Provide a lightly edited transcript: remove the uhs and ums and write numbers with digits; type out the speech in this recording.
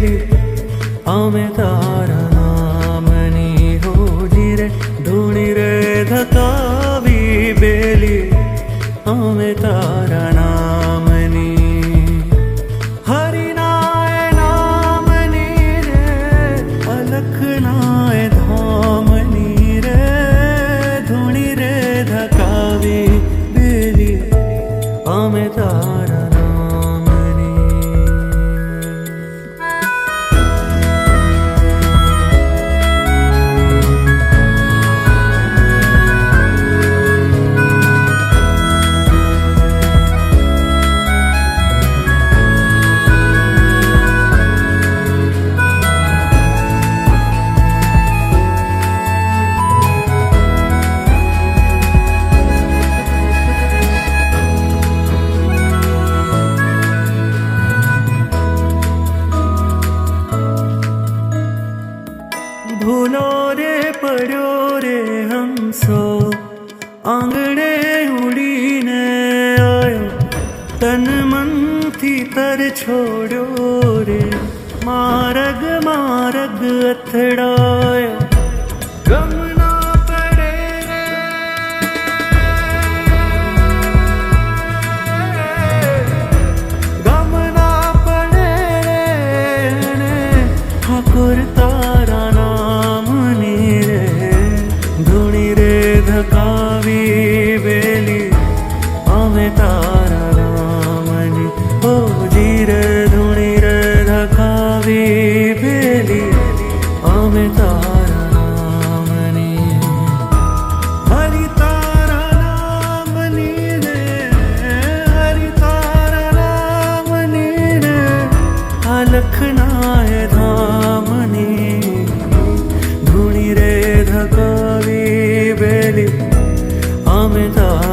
बेली आमे तारा नामनी होजी रे धूणी रे धकावी बेली आमे तारा नामनी हरिनाय नामनी रे अलखनाय धामनी रे धूणी रे धकावी बेली आमे तारा भूलो रे पड़ो रे हम सो आंगणे उड़ीने आयो तन मन थी तर छोड़ो रे मारग मारग अथड़ायो गम ना पड़े रे गम ना पड़े रे ठाकुर तारा धकावी बेली आमे तारा नामनी हो जीर धूणी रे धकावी बेली आमे तारा नामनी हरि तारा नामनी रे हरि तारा नामनी रे अलखनाय धामनी धूणी रे धकावी बेली आमे तारा